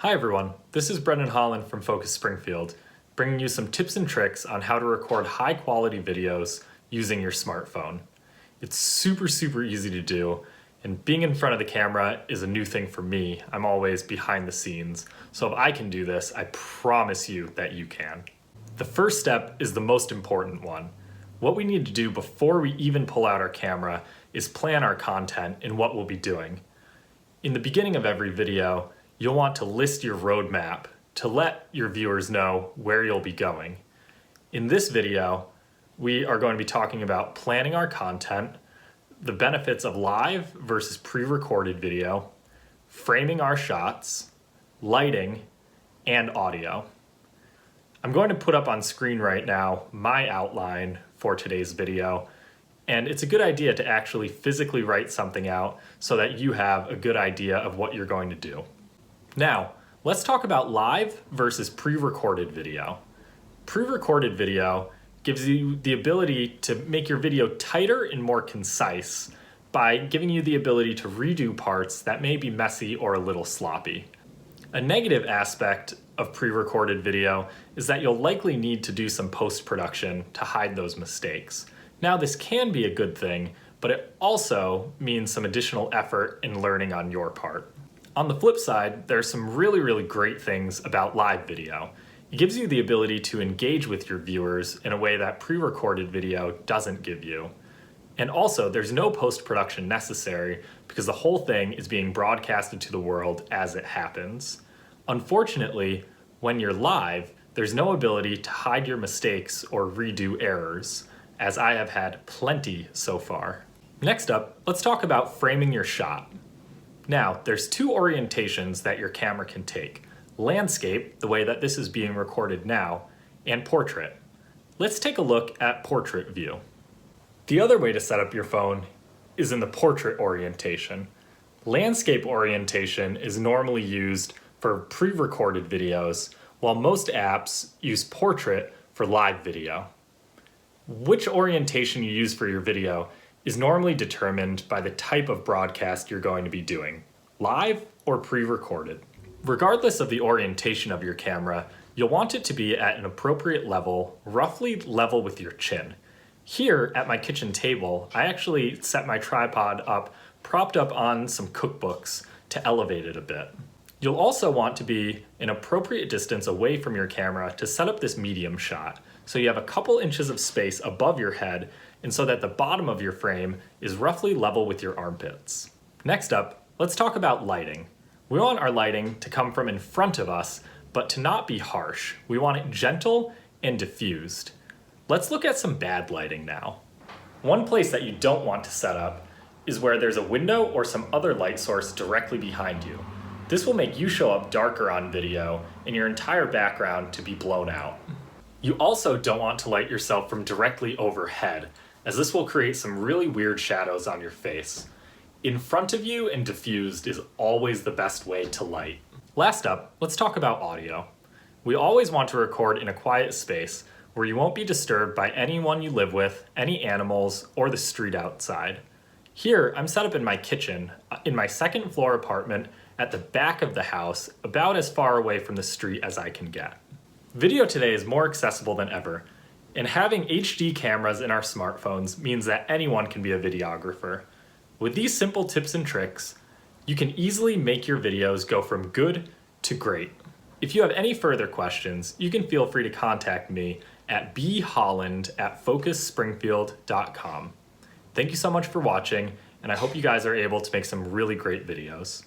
Hi everyone, this is Brendon Holland from Focus Springfield, bringing you some tips and tricks on how to record high quality videos using your smartphone. It's super easy to do, and being in front of the camera is a new thing for me. I'm always behind the scenes, so if I can do this, I promise you that you can. The first step is the most important one. What we need to do before we even pull out our camera is plan our content and what we'll be doing. In the beginning of every video, you'll want to list your roadmap to let your viewers know where you'll be going. In this video, we are going to be talking about planning our content, the benefits of live versus pre-recorded video, framing our shots, lighting, and audio. I'm going to put up on screen right now my outline for today's video, and it's a good idea to actually physically write something out so that you have a good idea of what you're going to do. Now, let's talk about live versus pre-recorded video. Pre-recorded video gives you the ability to make your video tighter and more concise by giving you the ability to redo parts that may be messy or a little sloppy. A negative aspect of pre-recorded video is that you'll likely need to do some post-production to hide those mistakes. Now, this can be a good thing, but it also means some additional effort and learning on your part. On the flip side, there are some really great things about live video. It gives you the ability to engage with your viewers in a way that pre-recorded video doesn't give you. And also, there's no post-production necessary because the whole thing is being broadcasted to the world as it happens. Unfortunately, when you're live, there's no ability to hide your mistakes or redo errors, as I have had plenty so far. Next up, let's talk about framing your shot. Now, there's two orientations that your camera can take: landscape, the way that this is being recorded now, and portrait. Let's take a look at portrait view. The other way to set up your phone is in the portrait orientation. Landscape orientation is normally used for pre-recorded videos, while most apps use portrait for live video. Which orientation you use for your video is normally determined by the type of broadcast you're going to be doing, live or pre-recorded. Regardless of the orientation of your camera, you'll want it to be at an appropriate level, roughly level with your chin. Here at my kitchen table, I actually set my tripod up, propped up on some cookbooks to elevate it a bit. You'll also want to be an appropriate distance away from your camera to set up this medium shot, so you have a couple inches of space above your head and so that the bottom of your frame is roughly level with your armpits. Next up, let's talk about lighting. We want our lighting to come from in front of us, but to not be harsh. We want it gentle and diffused. Let's look at some bad lighting now. One place that you don't want to set up is where there's a window or some other light source directly behind you. This will make you show up darker on video and your entire background to be blown out. You also don't want to light yourself from directly overhead, as this will create some really weird shadows on your face. In front of you and diffused is always the best way to light. Last up, let's talk about audio. We always want to record in a quiet space where you won't be disturbed by anyone you live with, any animals, or the street outside. Here, I'm set up in my kitchen, in my second floor apartment at the back of the house, about as far away from the street as I can get. Video today is more accessible than ever, and having HD cameras in our smartphones means that anyone can be a videographer. With these simple tips and tricks, you can easily make your videos go from good to great. If you have any further questions, you can feel free to contact me at bholland@focusspringfield.com. Thank you so much for watching, and I hope you guys are able to make some really great videos.